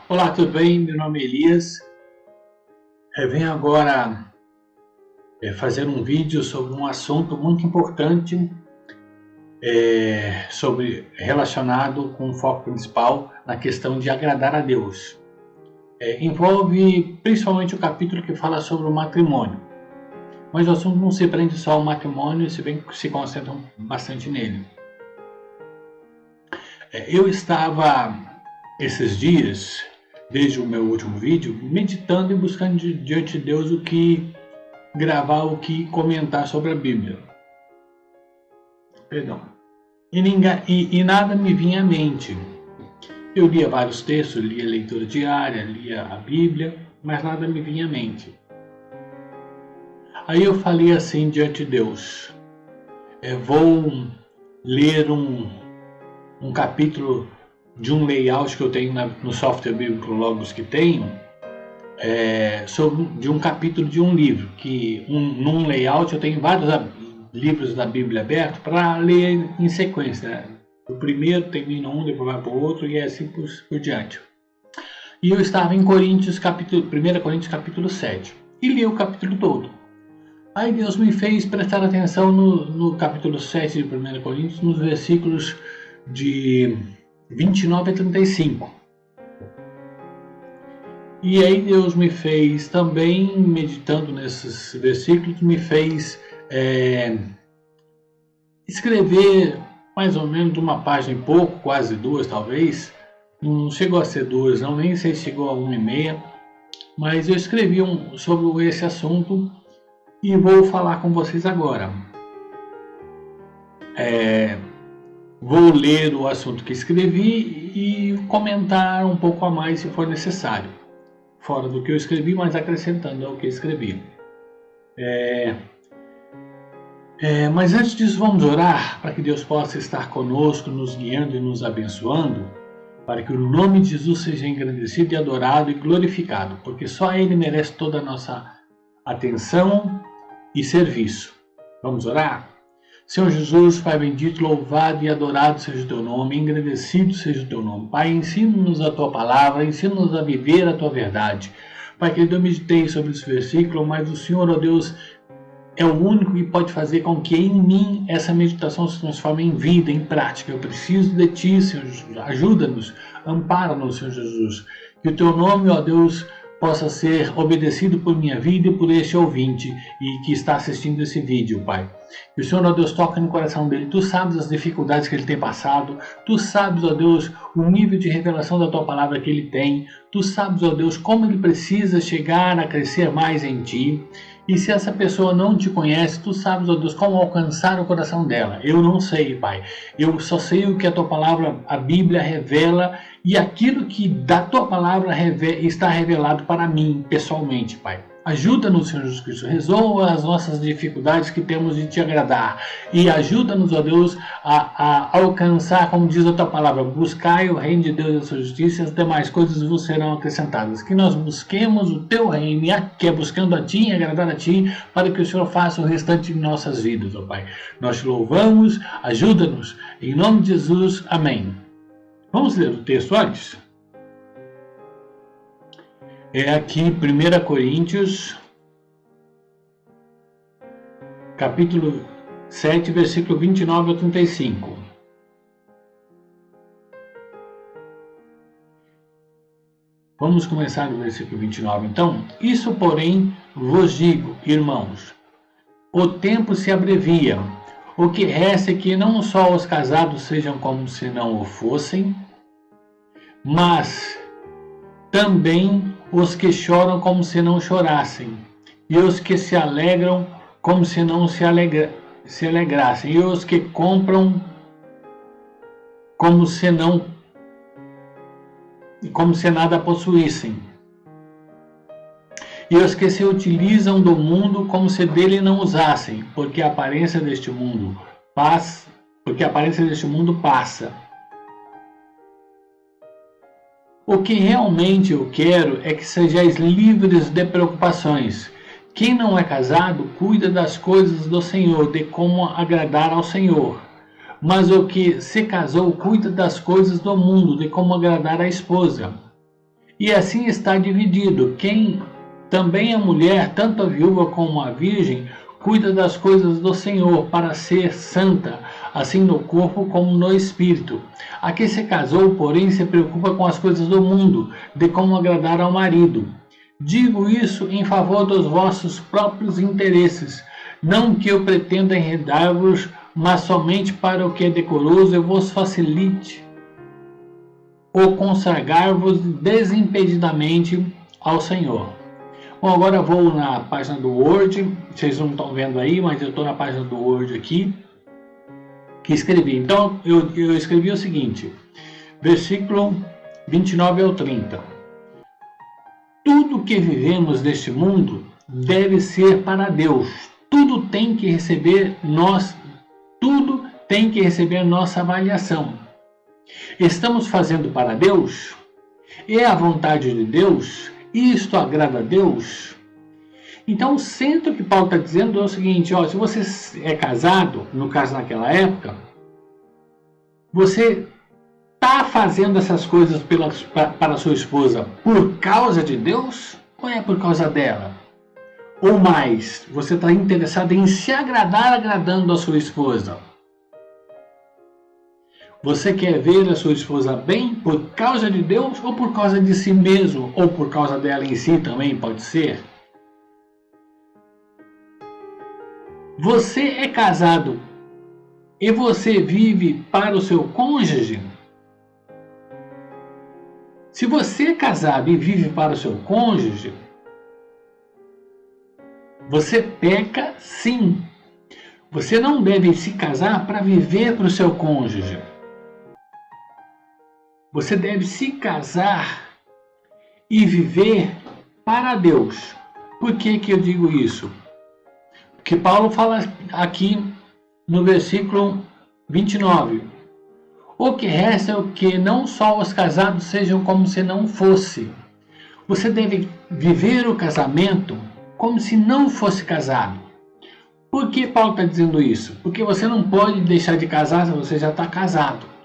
Olá, tudo bem? Meu nome é Elias. Eu venho agora fazer um vídeo sobre um assunto muito importante, relacionado com o foco principal na questão de agradar a Deus. Envolve principalmente o capítulo que fala sobre o matrimônio, mas o assunto não se prende só ao matrimônio, se bem que se concentram bastante nele. Eu estava esses dias, desde o meu último vídeo, meditando e buscando diante de Deus o que gravar, o que comentar sobre a Bíblia. E nada me vinha à mente. Eu lia vários textos, lia a leitura diária, lia a Bíblia, mas nada me vinha à mente. Aí eu falei assim diante de Deus, vou ler um capítulo de um layout que eu tenho no software bíblico Logos que tenho, de um capítulo de um livro, num layout eu tenho vários livros da Bíblia abertos para ler em sequência, né? O primeiro termina um, depois vai para o outro e assim por diante. E eu estava em 1 Coríntios capítulo 7 e li o capítulo todo. Aí Deus me fez prestar atenção no capítulo 7 de 1 Coríntios, nos versículos de 29 a 35. E aí Deus me fez também, meditando nesses versículos, me fez escrever mais ou menos uma página e pouco, quase duas talvez. Não chegou a ser duas, não, nem sei se chegou a 1,5, mas eu escrevi sobre esse assunto e vou falar com vocês agora. Vou ler o assunto que escrevi e comentar um pouco a mais se for necessário, fora do que eu escrevi, mas acrescentando ao que escrevi. Mas antes disso, vamos orar para que Deus possa estar conosco, nos guiando e nos abençoando, para que o nome de Jesus seja engrandecido e adorado e glorificado, porque só Ele merece toda a nossa atenção e serviço. Vamos orar? Senhor Jesus, Pai bendito, louvado e adorado seja o Teu nome, engrandecido seja o Teu nome. Pai, ensina-nos a Tua palavra, ensina-nos a viver a Tua verdade. Pai, que eu meditei sobre esse versículo, mas o Senhor, ó Deus, é o único que pode fazer com que em mim essa meditação se transforme em vida, em prática. Eu preciso de Ti, Senhor Jesus. Ajuda-nos, ampara-nos, Senhor Jesus. Que o Teu nome, ó Deus, possa ser obedecido por minha vida e por este ouvinte e que está assistindo esse vídeo, Pai. Que o Senhor, ó Deus, toque no coração dele. Tu sabes as dificuldades que ele tem passado. Tu sabes, ó Deus, o nível de revelação da Tua palavra que ele tem. Tu sabes, ó Deus, como ele precisa chegar a crescer mais em Ti. E se essa pessoa não Te conhece, Tu sabes, ó Deus, como alcançar o coração dela. Eu não sei, Pai. Eu só sei o que a Tua palavra, a Bíblia, revela e aquilo que da Tua palavra está revelado para mim, pessoalmente, Pai. Ajuda-nos, Senhor Jesus Cristo, resolva as nossas dificuldades que temos de Te agradar e ajuda-nos, ó Deus, a alcançar, como diz a Tua palavra, buscai o reino de Deus e a sua justiça e as demais coisas vos serão acrescentadas. Que nós busquemos o Teu reino, que é buscando a Ti e agradar a Ti, para que o Senhor faça o restante de nossas vidas, ó Pai. Nós Te louvamos, ajuda-nos, em nome de Jesus, amém. Vamos ler o texto antes? É aqui 1 Coríntios, capítulo 7, versículo 29 a 35. Vamos começar no versículo 29, então. Isso, porém, vos digo, irmãos, o tempo se abrevia. O que resta é que não só os casados sejam como se não o fossem, mas também os que choram como se não chorassem, e os que se alegram como se não se alegrassem, e os que compram como se nada possuíssem, e os que se utilizam do mundo como se dele não usassem, porque a aparência deste mundo passa. O que realmente eu quero é que sejais livres de preocupações. Quem não é casado cuida das coisas do Senhor, de como agradar ao Senhor. Mas o que se casou cuida das coisas do mundo, de como agradar à esposa. E assim está dividido. Quem também a mulher, tanto a viúva como a virgem, cuida das coisas do Senhor para ser santa, assim no corpo como no espírito. A que se casou, porém, se preocupa com as coisas do mundo, de como agradar ao marido. Digo isso em favor dos vossos próprios interesses, não que eu pretenda enredar-vos, mas somente para o que é decoroso eu vos facilite ou consagrar-vos desimpedidamente ao Senhor. Bom, agora eu vou na página do Word, vocês não estão vendo aí, mas eu estou na página do Word aqui, que escrevi. Então, eu escrevi o seguinte, versículo 29 ao 30. Tudo que vivemos neste mundo deve ser para Deus. Tudo tem que receber nossa avaliação. Estamos fazendo para Deus? É a vontade de Deus? Isto agrada a Deus? Então, o centro que Paulo está dizendo é o seguinte, ó, se você é casado, no caso naquela época, você está fazendo essas coisas para sua esposa por causa de Deus ou é por causa dela? Ou mais, você está interessado em se agradar agradando a sua esposa? Você quer ver a sua esposa bem por causa de Deus ou por causa de si mesmo? Ou por causa dela em si também pode ser? Você é casado e você vive para o seu cônjuge? Se você é casado e vive para o seu cônjuge, você peca sim. Você não deve se casar para viver para o seu cônjuge. Você deve se casar e viver para Deus. Por que eu digo isso? Porque Paulo fala aqui no versículo 29. O que resta é o que não só os casados sejam como se não fosse. Você deve viver o casamento como se não fosse casado. Por que Paulo está dizendo isso? Porque você não pode deixar de casar se você já está casado.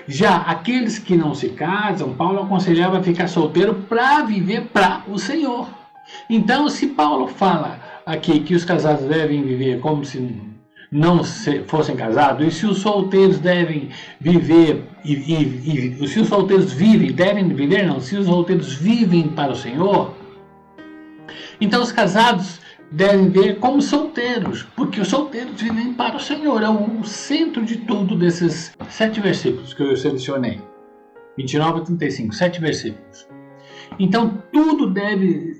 Já aqueles que não se casam, Paulo aconselhava ficar solteiro para viver para o Senhor. Então, se Paulo fala aqui que os casados devem viver como se não fossem casados, e se os solteiros devem viver, se os solteiros se os solteiros vivem para o Senhor, então os casados devem ver como solteiros, porque os solteiros vivem para o Senhor. É o centro de tudo desses 7 versículos que eu selecionei. 29 a 35, 7 versículos. Então, tudo deve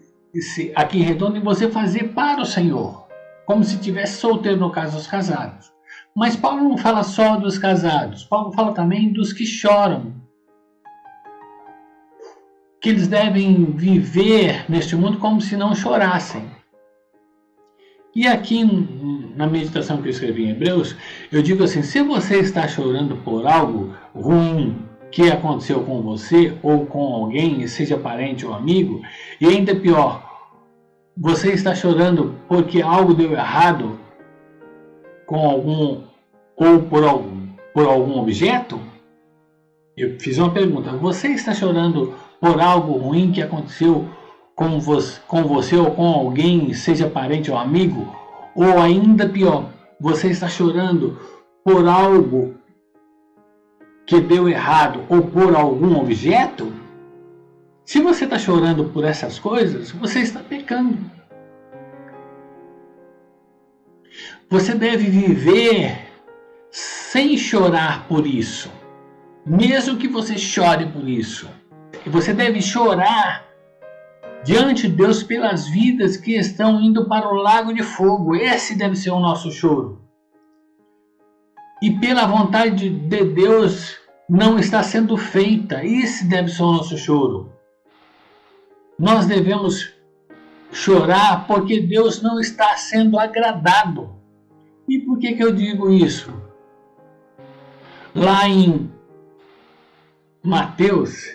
ser, aqui em redondo, você fazer para o Senhor, como se estivesse solteiro, no caso dos casados. Mas Paulo não fala só dos casados, Paulo fala também dos que choram. Que eles devem viver neste mundo como se não chorassem. E aqui na meditação que eu escrevi em Hebreus, eu digo assim, se você está chorando por algo ruim que aconteceu com você ou com alguém, seja parente ou amigo, e ainda pior, você está chorando porque algo deu errado com algum ou por algum objeto, eu fiz uma pergunta, você está chorando por algo ruim que aconteceu com você ou com alguém, seja parente ou amigo, ou ainda pior, você está chorando por algo que deu errado ou por algum objeto? Se você está chorando por essas coisas, você está pecando. Você deve viver sem chorar por isso, mesmo que você chore por isso. Você deve chorar diante de Deus pelas vidas que estão indo para o lago de fogo. Esse deve ser o nosso choro. E pela vontade de Deus não está sendo feita. Esse deve ser o nosso choro. Nós devemos chorar porque Deus não está sendo agradado. E por que eu digo isso? Lá em Mateus,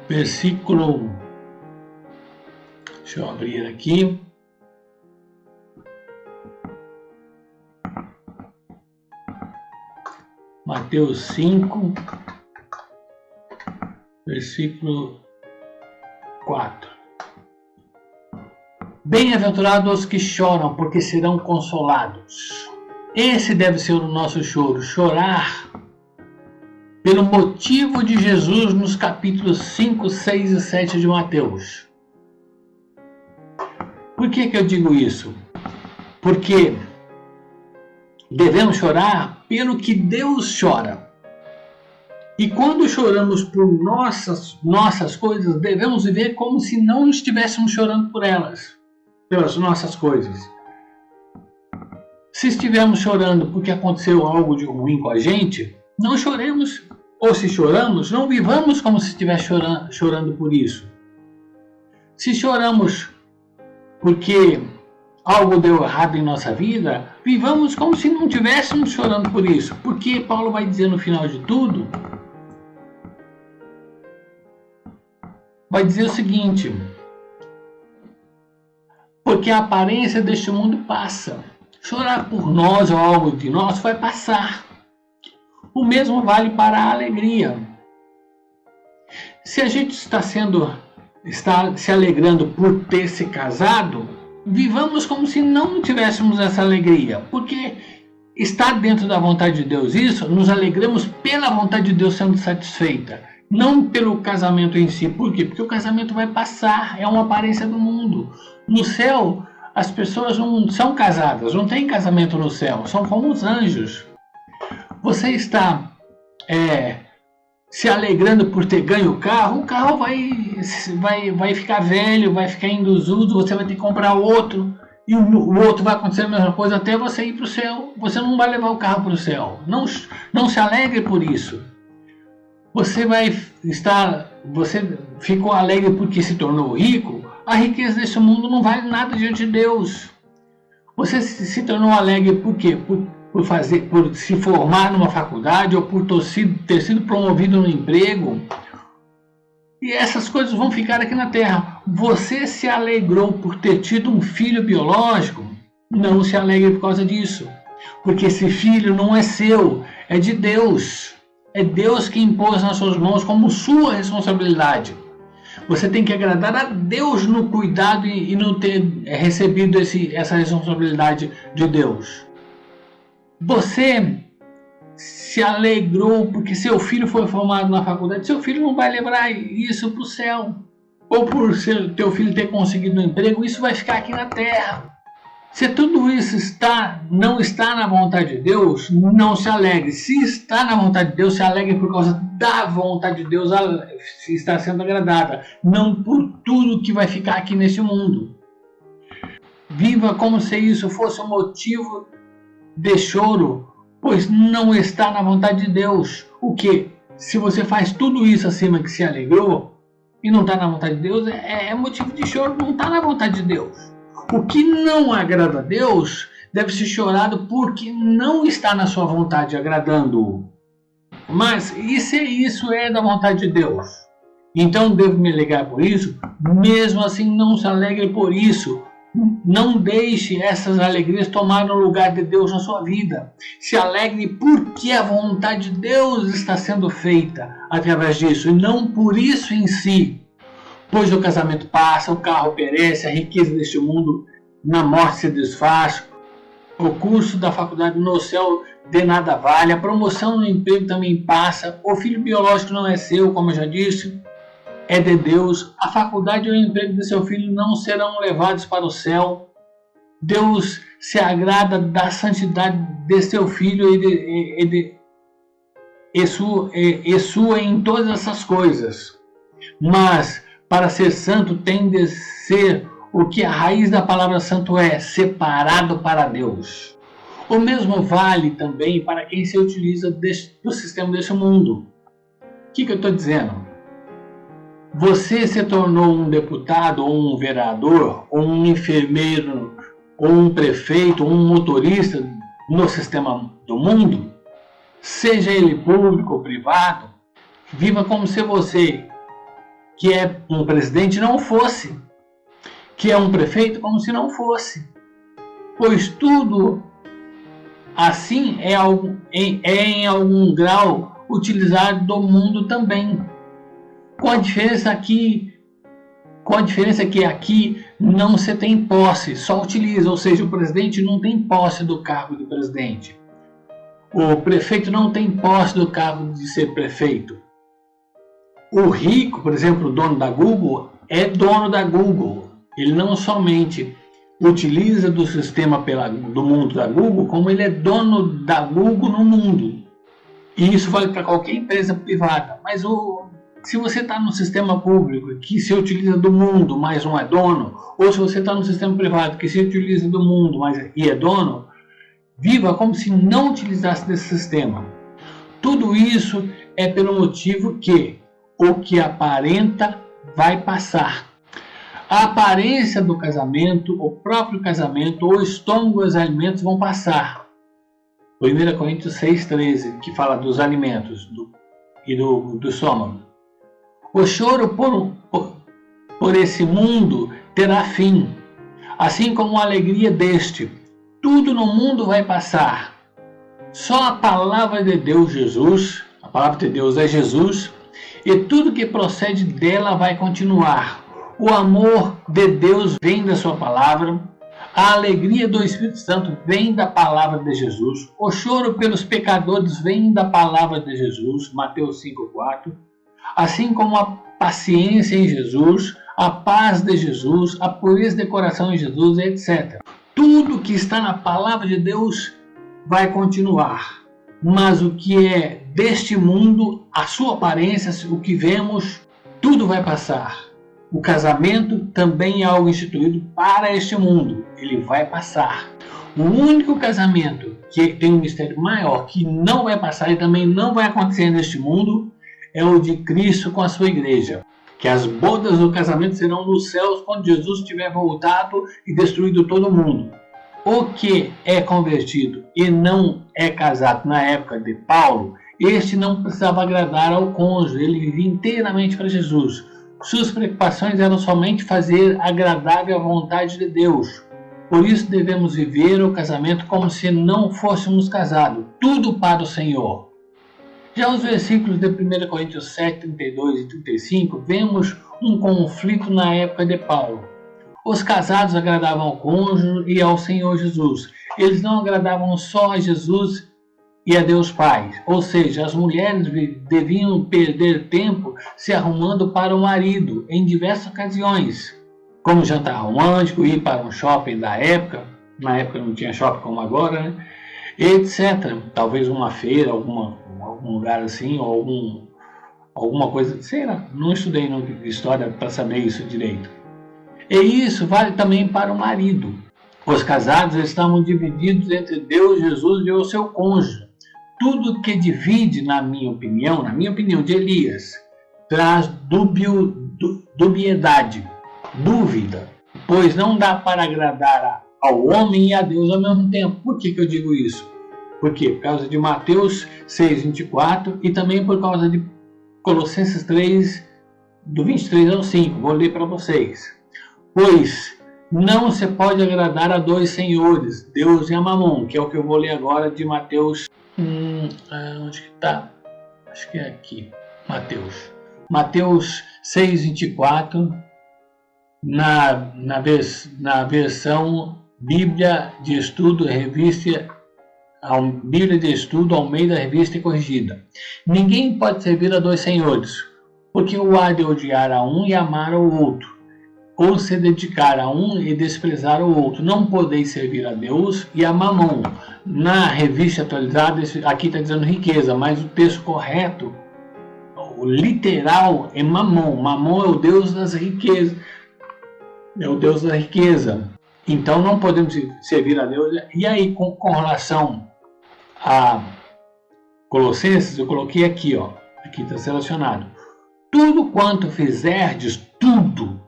versículo... Deixa eu abrir aqui. Mateus 5, versículo 4. Bem-aventurados os que choram, porque serão consolados. Esse deve ser o nosso choro, chorar pelo motivo de Jesus nos capítulos 5, 6 e 7 de Mateus. Por que eu digo isso? Porque devemos chorar pelo que Deus chora. E quando choramos por nossas coisas, devemos viver como se não estivéssemos chorando por elas, pelas nossas coisas. Se estivermos chorando porque aconteceu algo de ruim com a gente, não choremos, ou se choramos, não vivamos como se estivesse chorando por isso. Se choramos porque algo deu errado em nossa vida, vivamos como se não estivéssemos chorando por isso. Porque Paulo vai dizer no final de tudo, vai dizer o seguinte: porque a aparência deste mundo passa. Chorar por nós ou algo de nós vai passar. O mesmo vale para a alegria. Se a gente está se alegrando por ter se casado, vivamos como se não tivéssemos essa alegria, porque está dentro da vontade de Deus isso, nos alegramos pela vontade de Deus sendo satisfeita, não pelo casamento em si. Por quê? Porque o casamento vai passar, é uma aparência do mundo. No céu, as pessoas não são casadas, não tem casamento no céu, são como os anjos. Você está se alegrando por ter ganho o carro vai ficar velho, vai ficar em desuso, você vai ter que comprar outro, e o outro vai acontecer a mesma coisa até você ir para o céu. Você não vai levar o carro para o céu. Não se alegre por isso. Você ficou alegre porque se tornou rico. A riqueza desse mundo não vale nada diante de Deus. Você se tornou alegre por quê? Por se formar numa faculdade ou por ter sido promovido no emprego. E essas coisas vão ficar aqui na Terra. Você se alegrou por ter tido um filho biológico? Não se alegre por causa disso. Porque esse filho não é seu, é de Deus. É Deus que impôs nas suas mãos como sua responsabilidade. Você tem que agradar a Deus no cuidado e não ter recebido essa responsabilidade de Deus. Você se alegrou porque seu filho foi formado na faculdade. Seu filho não vai levar isso para o céu. Ou por teu filho ter conseguido um emprego, isso vai ficar aqui na terra. Se tudo isso não está na vontade de Deus, não se alegre. Se está na vontade de Deus, se alegre por causa da vontade de Deus, se está sendo agradada, não por tudo que vai ficar aqui nesse mundo. Viva como se isso fosse um motivo de choro, pois não está na vontade de Deus. O que? Se você faz tudo isso acima que se alegrou e não está na vontade de Deus, é motivo de choro, não está na vontade de Deus. O que não agrada a Deus deve ser chorado porque não está na sua vontade, agradando-o. Mas isso é da vontade de Deus. Então devo me alegrar por isso? Mesmo assim, não se alegre por isso. Não deixe essas alegrias tomarem o lugar de Deus na sua vida. Se alegre porque a vontade de Deus está sendo feita através disso, e não por isso em si. Pois o casamento passa, o carro perece, a riqueza deste mundo na morte se desfaz, o curso da faculdade no céu de nada vale, a promoção no emprego também passa, o filho biológico não é seu, como eu já disse, é de Deus, a faculdade e o emprego de seu filho não serão levados para o céu. Deus se agrada da santidade de seu filho e sua em todas essas coisas. Mas para ser santo tem de ser o que a raiz da palavra santo é, separado para Deus. O mesmo vale também para quem se utiliza do sistema deste mundo. O que eu estou dizendo? Você se tornou um deputado, ou um vereador, ou um enfermeiro, ou um prefeito, ou um motorista no sistema do mundo, seja ele público ou privado, viva como se você, que é um presidente, não fosse, que é um prefeito, como se não fosse, pois tudo assim é em algum grau utilizado do mundo também, com a diferença que Com a diferença que aqui não se tem posse, só utiliza, ou seja, o presidente não tem posse do cargo de presidente. O prefeito não tem posse do cargo de ser prefeito. O rico, por exemplo, o dono da Google, é dono da Google. Ele não somente utiliza do sistema do mundo da Google, como ele é dono da Google no mundo. E isso vale para qualquer empresa privada. Mas se você está no sistema público que se utiliza do mundo, mas não é dono, ou se você está no sistema privado que se utiliza do mundo, e é dono, viva como se não utilizasse desse sistema. Tudo isso é pelo motivo que o que aparenta vai passar. A aparência do casamento, o próprio casamento, o estômago e os alimentos vão passar. 1 Coríntios 6,13, que fala dos alimentos e do estômago. O choro por esse mundo terá fim, assim como a alegria deste. Tudo no mundo vai passar. Só a palavra de Deus, Jesus, a palavra de Deus é Jesus, e tudo que procede dela vai continuar. O amor de Deus vem da sua palavra, a alegria do Espírito Santo vem da palavra de Jesus, o choro pelos pecadores vem da palavra de Jesus, Mateus 5,4, assim como a paciência em Jesus, a paz de Jesus, a pureza de coração em Jesus, etc. Tudo que está na palavra de Deus vai continuar, mas o que é deste mundo, a sua aparência, o que vemos, tudo vai passar. O casamento também é algo instituído para este mundo, ele vai passar. O único casamento que tem um mistério maior, que não vai passar e também não vai acontecer neste mundo, é o de Cristo com a sua igreja. Que as bodas do casamento serão nos céus quando Jesus tiver voltado e destruído todo mundo. O que é convertido e não é casado na época de Paulo, este não precisava agradar ao cônjuge, ele vivia inteiramente para Jesus. Suas preocupações eram somente fazer agradável a vontade de Deus. Por isso devemos viver o casamento como se não fôssemos casados, tudo para o Senhor. Já os versículos de 1 Coríntios 7, 32 e 35, vemos um conflito na época de Paulo. Os casados agradavam ao cônjuge e ao Senhor Jesus. Eles não agradavam só a Jesus e a Deus Pai. Ou seja, as mulheres deviam perder tempo se arrumando para o marido em diversas ocasiões, como jantar romântico, ir para um shopping da época, na época não tinha shopping como agora, né? Etc. Talvez uma feira, algum lugar assim, ou alguma coisa, sei lá, não estudei história para saber isso direito. E isso vale também para o marido. Os casados estavam divididos entre Deus, Jesus e o seu cônjuge. Tudo que divide, na minha opinião de Elias, traz dubiedade, dúvida, pois não dá para agradar ao homem e a Deus ao mesmo tempo. Por que eu digo isso? Por quê? Por causa de Mateus 6,24 e também por causa de Colossenses 3, do 23 ao 5. Vou ler para vocês. Pois não se pode agradar a dois senhores, Deus e a Mamon, que é o que eu vou ler agora de Mateus. Onde que está? Acho que é aqui. Mateus 6,24, na versão Bíblia de Estudo, Bíblia de Estudo Almeida, Revista e Corrigida. Ninguém pode servir a dois senhores, porque o há de odiar a um e amar ao outro, ou se dedicar a um e desprezar o outro. Não podeis servir a Deus e a Mamon. Na revista atualizada, aqui está dizendo riqueza, mas o texto correto, o literal, é Mamon. Mamon é o Deus das riquezas. É o Deus da riqueza. Então não podemos servir a Deus. E aí, com relação a Colossenses, eu coloquei aqui, ó. Aqui está selecionado. Tudo quanto fizerdes, tudo,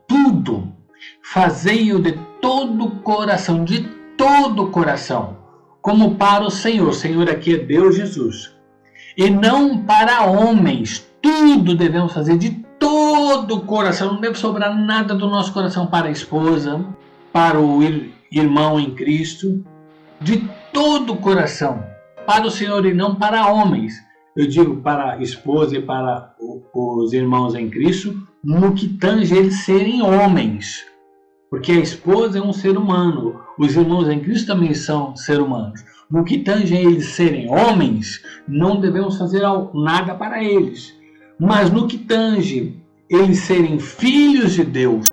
fazei-o de todo o coração, como para o Senhor. O Senhor aqui é Deus, Jesus. E não para homens. Tudo devemos fazer de todo o coração. Não deve sobrar nada do nosso coração para a esposa, para o irmão em Cristo. De todo o coração. Para o Senhor e não para homens. Eu digo para a esposa e para os irmãos em Cristo, no que tange eles serem homens, porque a esposa é um ser humano, os irmãos em Cristo também são seres humanos. No que tange eles serem homens, não devemos fazer nada para eles. Mas no que tange eles serem filhos de Deus,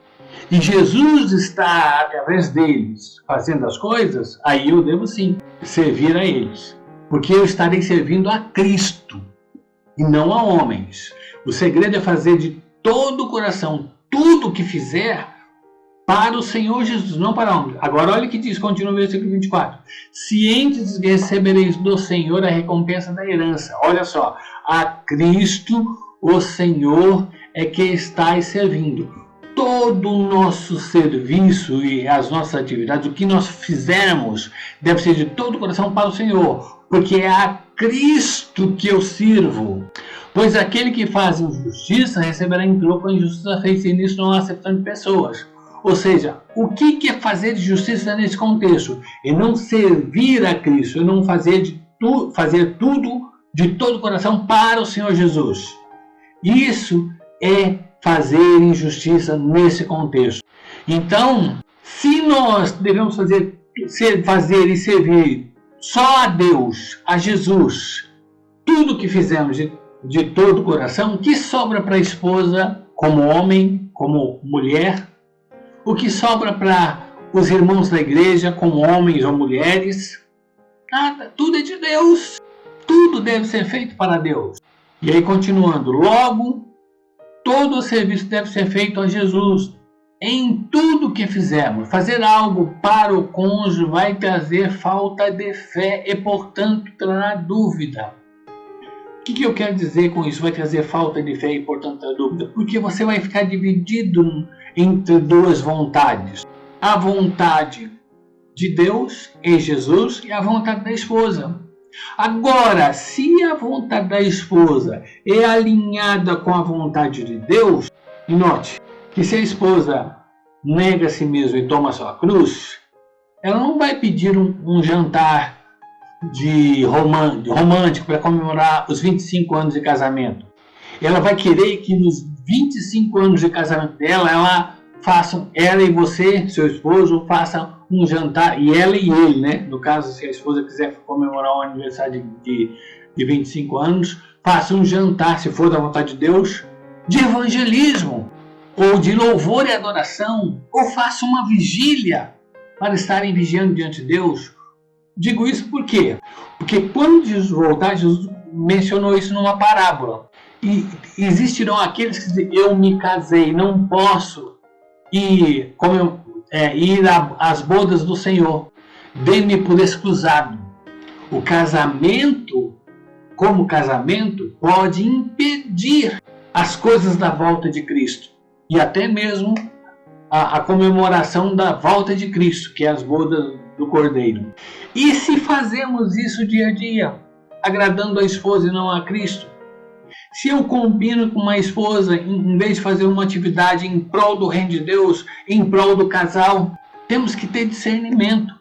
e Jesus está, através deles, fazendo as coisas, aí eu devo sim servir a eles. Porque eu estarei servindo a Cristo e não a homens. O segredo é fazer de todo o coração tudo o que fizer para o Senhor Jesus, não para homens. Agora olha o que diz, continua o versículo 24. Cientes que recebereis do Senhor a recompensa da herança. Olha só, a Cristo, o Senhor, é que estáis servindo. Todo o nosso serviço e as nossas atividades, o que nós fizermos, deve ser de todo o coração para o Senhor, porque é a Cristo que eu sirvo. Pois aquele que faz injustiça receberá em troco a injustiça feita, e nisso não há acepção de pessoas. Ou seja, o que é fazer de justiça nesse contexto? É não servir a Cristo, é não fazer tudo de todo o coração para o Senhor Jesus. Isso é fazer injustiça nesse contexto. Então, se nós devemos fazer e servir só a Deus, a Jesus, tudo que fizemos de todo o coração, o que sobra para a esposa, como homem, como mulher? O que sobra para os irmãos da igreja, como homens ou mulheres? Nada, tudo é de Deus. Tudo deve ser feito para Deus. E aí, continuando, logo, todo o serviço deve ser feito a Jesus. Em tudo que fizermos, fazer algo para o cônjuge vai trazer falta de fé e, portanto, trará dúvida. O que eu quero dizer com isso? Vai trazer falta de fé e, portanto, trará dúvida? Porque você vai ficar dividido entre duas vontades. A vontade de Deus em Jesus e a vontade da esposa. Agora, se a vontade da esposa é alinhada com a vontade de Deus, e note que se a esposa nega a si mesma e toma sua cruz, ela não vai pedir um jantar romântico para comemorar os 25 anos de casamento. Ela vai querer que nos 25 anos de casamento dela, ela e você, seu esposo, façam um jantar, e ela e ele, né? No caso, se a esposa quiser comemorar o aniversário de 25 anos, faça um jantar, se for da vontade de Deus, de evangelismo, ou de louvor e adoração, ou faça uma vigília para estarem vigiando diante de Deus. Digo isso por quê? Porque quando Jesus voltar, Jesus mencionou isso numa parábola. E existirão aqueles que dizem, eu me casei, não posso ir às bodas do Senhor. Dê-me por excusado. O casamento, como casamento, pode impedir as coisas da volta de Cristo. E até mesmo a comemoração da volta de Cristo, que é as bodas do Cordeiro. E se fazemos isso dia a dia, agradando a esposa e não a Cristo? Se eu combino com uma esposa, em vez de fazer uma atividade em prol do reino de Deus, em prol do casal, temos que ter discernimento.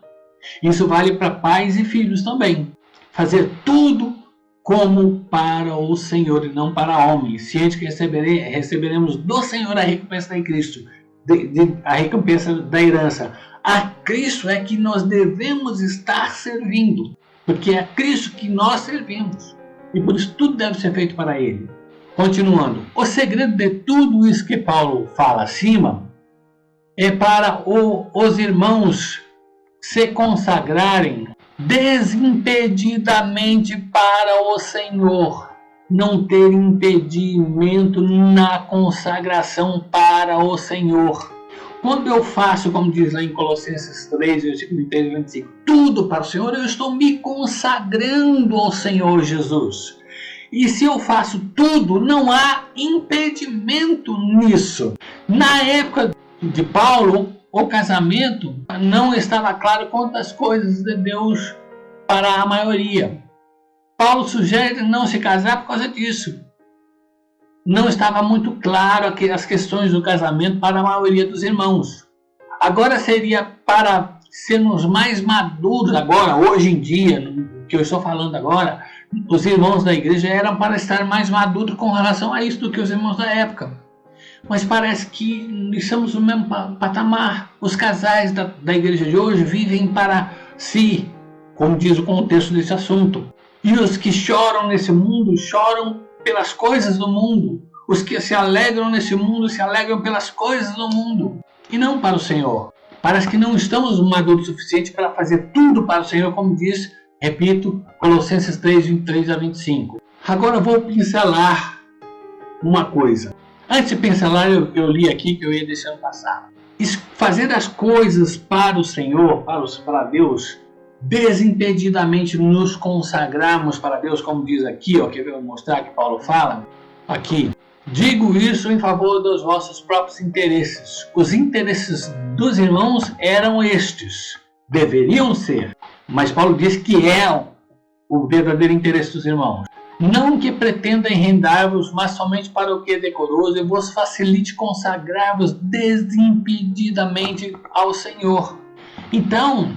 Isso vale para pais e filhos também. Fazer tudo como para o Senhor e não para homens. Ciente que receberemos do Senhor a recompensa de Cristo, a recompensa da herança. A Cristo é que nós devemos estar servindo, porque é a Cristo que nós servimos. E por isso tudo deve ser feito para Ele. Continuando, o segredo de tudo isso que Paulo fala acima é para os irmãos se consagrarem desimpedidamente para o Senhor. Não ter impedimento na consagração para o Senhor. Quando eu faço, como diz lá em Colossenses 3, versículo 23 e 25, tudo para o Senhor, eu estou me consagrando ao Senhor Jesus. E se eu faço tudo, não há impedimento nisso. Na época de Paulo, o casamento não estava claro quantas coisas de Deus para a maioria. Paulo sugere não se casar por causa disso. Não estava muito claro as questões do casamento para a maioria dos irmãos. Agora seria para sermos mais maduros agora, hoje em dia, no que eu estou falando agora, os irmãos da igreja eram para estar mais maduros com relação a isso do que os irmãos da época. mas parece que estamos no mesmo patamar. Os casais da igreja de hoje vivem para si, como diz o contexto desse assunto. E os que choram nesse mundo, choram pelas coisas do mundo. Os que se alegram nesse mundo, se alegram pelas coisas do mundo, e não para o Senhor. Parece que não estamos maduros o suficiente para fazer tudo para o Senhor, como diz, repito, Colossenses 3, 23 a 25. Agora eu vou pincelar uma coisa. Antes de pincelar, eu li aqui que eu ia deixando passar. Fazer as coisas para o Senhor, para Deus, desimpedidamente nos consagrarmos para Deus, como diz aqui, ó, que eu vou mostrar que Paulo fala, aqui. Digo isso em favor dos vossos próprios interesses. Os interesses dos irmãos eram estes, deveriam ser, mas Paulo diz que é o verdadeiro interesse dos irmãos. Não que pretenda enrendar-vos, mas somente para o que é decoroso, e vos facilite consagrar-vos desimpedidamente ao Senhor. Então,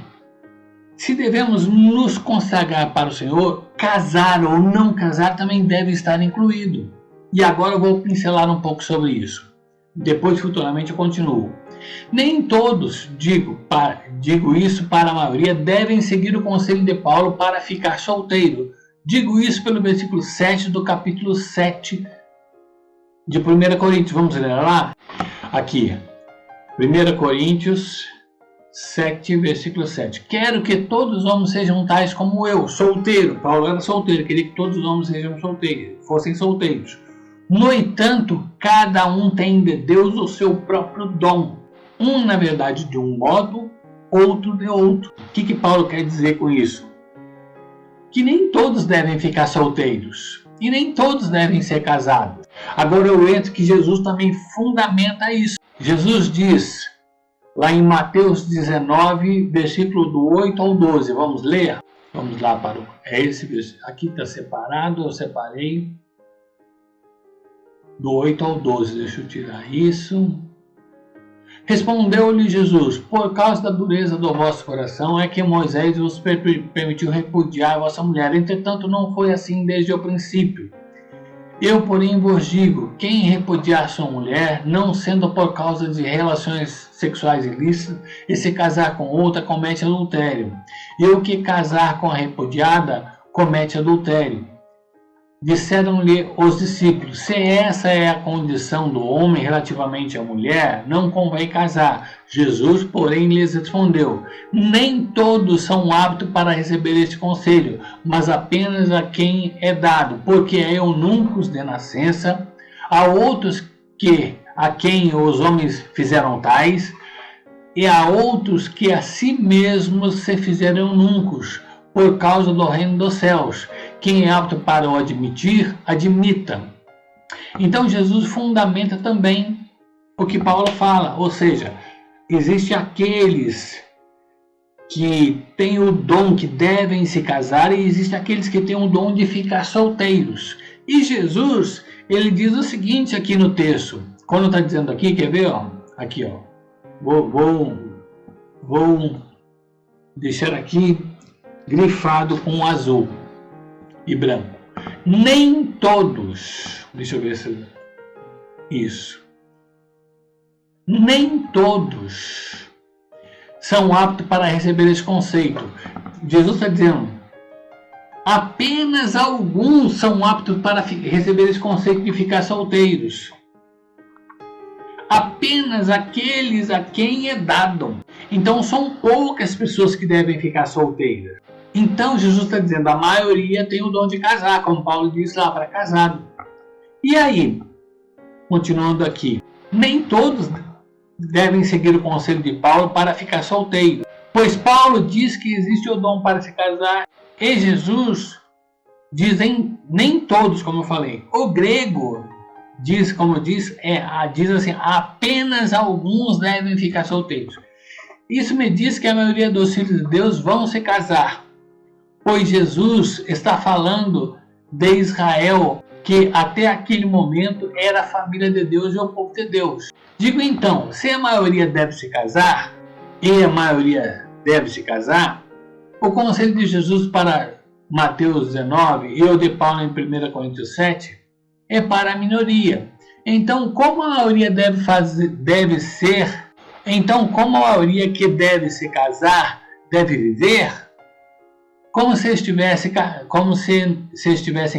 se devemos nos consagrar para o Senhor, casar ou não casar também deve estar incluído. E agora eu vou pincelar um pouco sobre isso. Depois, futuramente, eu continuo. Nem todos, digo isso para a maioria, devem seguir o conselho de Paulo para ficar solteiro. Digo isso pelo versículo 7 do capítulo 7 de 1 Coríntios. Vamos ler lá? Aqui. 1 Coríntios 7, versículo 7. Quero que todos os homens sejam tais como eu, solteiro. Paulo era solteiro, queria que todos os homens fossem solteiros. No entanto, cada um tem de Deus o seu próprio dom. Um, na verdade, de um modo, outro de outro. O que Paulo quer dizer com isso? Que nem todos devem ficar solteiros. E nem todos devem ser casados. Agora eu entro que Jesus também fundamenta isso. Jesus diz, lá em Mateus 19, versículo do 8 ao 12. Vamos ler? Vamos lá para o... aqui está separado, eu separei. Do 8 ao 12, deixa eu tirar isso. Respondeu-lhe Jesus, por causa da dureza do vosso coração é que Moisés vos permitiu repudiar a vossa mulher. Entretanto, não foi assim desde o princípio. Eu, porém, vos digo, quem repudiar sua mulher, não sendo por causa de relações sexuais ilícitas, e se casar com outra, comete adultério. E o que casar com a repudiada, comete adultério. Disseram-lhe os discípulos, se essa é a condição do homem relativamente à mulher, não convém casar. Jesus, porém, lhes respondeu, nem todos são aptos para receber este conselho, mas apenas a quem é dado, porque é eunucos de nascença, há outros a quem os homens fizeram tais, e há outros que a si mesmos se fizeram eunucos, por causa do reino dos céus. Quem é apto para o admitir, admita. Então Jesus fundamenta também o que Paulo fala, ou seja, existem aqueles que têm o dom, que devem se casar, e existem aqueles que têm o dom de ficar solteiros. E Jesus, ele diz o seguinte aqui no texto, quando está dizendo aqui, quer ver? Ó? Aqui, ó. Vou deixar aqui grifado com azul e branco. Nem todos, deixa eu ver se isso. Nem todos são aptos para receber esse conceito. Jesus está dizendo, apenas alguns são aptos para receber esse conceito de ficar solteiros. Apenas aqueles a quem é dado. Então são poucas pessoas que devem ficar solteiras. Então Jesus está dizendo, a maioria tem o dom de casar, como Paulo diz lá, para casado. E aí, continuando aqui, nem todos devem seguir o conselho de Paulo para ficar solteiro, pois Paulo diz que existe o dom para se casar, e Jesus diz nem todos, como eu falei. O grego diz, diz assim, apenas alguns devem ficar solteiros. Isso me diz que a maioria dos filhos de Deus vão se casar, pois Jesus está falando de Israel, que até aquele momento era a família de Deus e o povo de Deus. Digo então, se a maioria deve se casar, o conselho de Jesus para Mateus 19 e o de Paulo em 1 Coríntios 7 é para a minoria. Então, como a maioria deve ser, então como a maioria que deve se casar deve viver, como se estivessem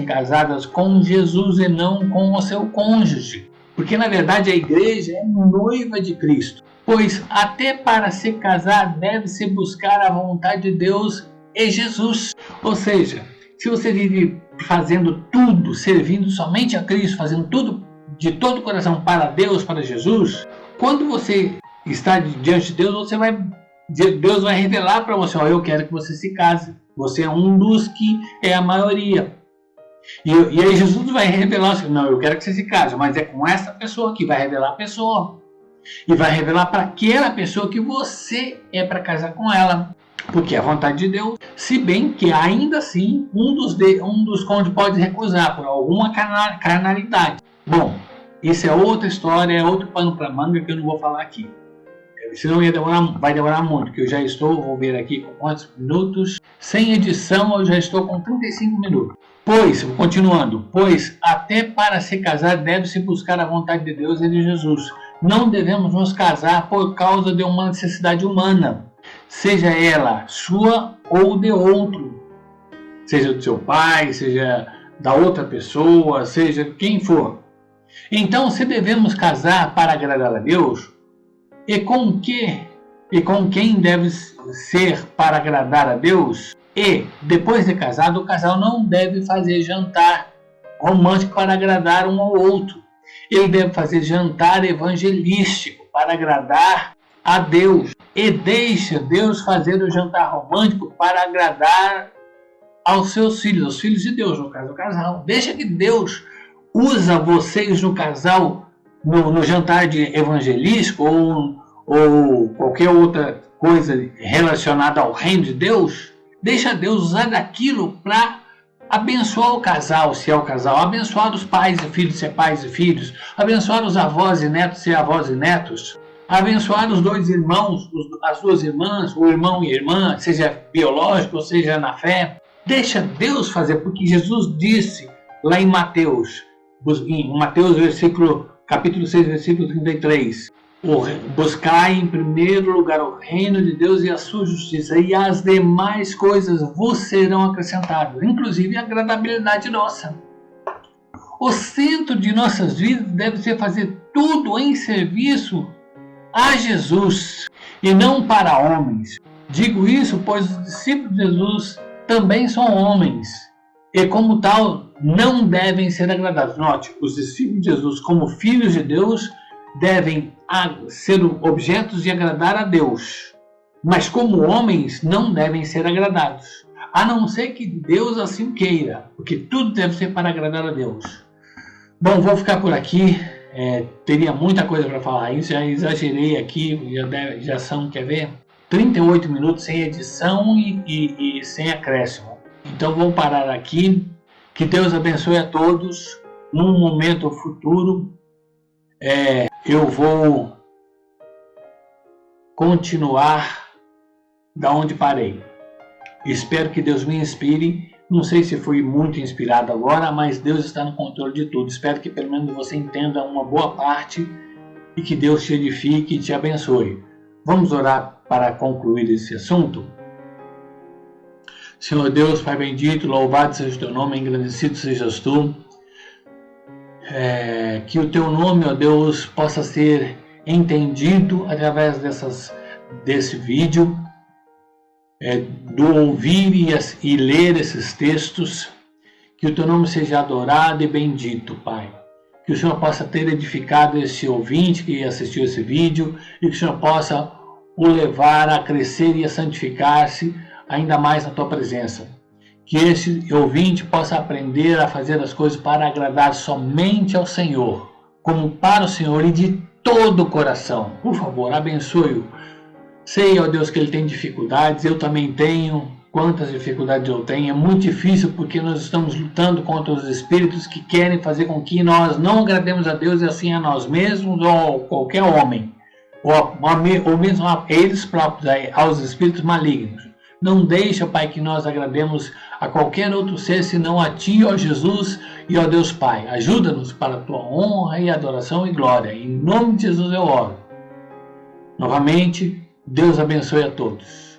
casadas com Jesus e não com o seu cônjuge. Porque na verdade a igreja é noiva de Cristo. Pois até para se casar deve-se buscar a vontade de Deus e Jesus. Ou seja, se você vive fazendo tudo, servindo somente a Cristo, fazendo tudo de todo o coração para Deus, para Jesus, quando você está diante de Deus, Deus vai revelar para você, eu quero que você se case. Você é um dos que é a maioria. E aí Jesus vai revelar assim, não, eu quero que você se case, mas é com essa pessoa que vai revelar a pessoa. E vai revelar para aquela pessoa que você é para casar com ela. Porque é a vontade de Deus. Se bem que ainda assim, um dos cônjuges pode recusar por alguma carnalidade. Bom, isso é outra história, é outro pano para manga que eu não vou falar aqui. Senão vai demorar muito, porque eu já vou ver aqui com quantos minutos. Sem edição, eu já estou com 35 minutos. Continuando, até para se casar deve-se buscar a vontade de Deus e de Jesus. Não devemos nos casar por causa de uma necessidade humana, seja ela sua ou de outro, seja do seu pai, seja da outra pessoa, seja quem for. Então, se devemos casar para agradar a Deus, e com quem deve ser para agradar a Deus? E, depois de casado, o casal não deve fazer jantar romântico para agradar um ao outro. Ele deve fazer jantar evangelístico para agradar a Deus. E deixa Deus fazer o jantar romântico para agradar aos seus filhos, aos filhos de Deus, no caso, o casal. Deixa que Deus usa vocês no casal, no jantar evangelístico ou qualquer outra coisa relacionada ao reino de Deus. Deixa Deus usar daquilo para abençoar o casal, se é o casal, abençoar os pais e filhos, se é pais e filhos, abençoar os avós e netos, se é avós e netos, abençoar os dois irmãos, as duas irmãs, o irmão e a irmã, seja biológico ou seja na fé. Deixa Deus fazer, porque Jesus disse lá em Mateus capítulo 6, versículo 33, buscai em primeiro lugar o reino de Deus e a sua justiça, e as demais coisas vos serão acrescentadas, inclusive a agradabilidade nossa. O centro de nossas vidas deve ser fazer tudo em serviço a Jesus e não para homens. Digo isso pois os discípulos de Jesus também são homens e, como tal, não devem ser agradados. Note, os discípulos de Jesus, como filhos de Deus, devem ser objetos de agradar a Deus, mas como homens não devem ser agradados, a não ser que Deus assim queira, porque tudo deve ser para agradar a Deus. Bom, vou ficar por aqui, teria muita coisa para falar, isso já exagerei aqui, já são, quer ver, 38 minutos sem edição e sem acréscimo. Então vou parar aqui, que Deus abençoe a todos, num momento futuro, eu vou continuar da onde parei. Espero que Deus me inspire. Não sei se fui muito inspirado agora, mas Deus está no controle de tudo. Espero que pelo menos você entenda uma boa parte e que Deus te edifique e te abençoe. Vamos orar para concluir esse assunto? Senhor Deus, Pai bendito, louvado seja o teu nome, engrandecido sejas tu. Que o teu nome, ó Deus, possa ser entendido através desse vídeo, do ouvir e ler esses textos. Que o teu nome seja adorado e bendito, Pai. Que o Senhor possa ter edificado esse ouvinte que assistiu esse vídeo e que o Senhor possa o levar a crescer e a santificar-se ainda mais na tua presença. Que esse ouvinte possa aprender a fazer as coisas para agradar somente ao Senhor, como para o Senhor e de todo o coração. Por favor, abençoe-o. Sei, ó Deus, que ele tem dificuldades, eu também tenho. Quantas dificuldades eu tenho, é muito difícil porque nós estamos lutando contra os espíritos que querem fazer com que nós não agrademos a Deus e assim a nós mesmos ou qualquer homem, ou mesmo a eles próprios, aos espíritos malignos. Não deixa, Pai, que nós agrademos a qualquer outro ser senão a Ti, ó Jesus e ó Deus Pai. Ajuda-nos para a Tua honra e adoração e glória. Em nome de Jesus eu oro. Novamente, Deus abençoe a todos.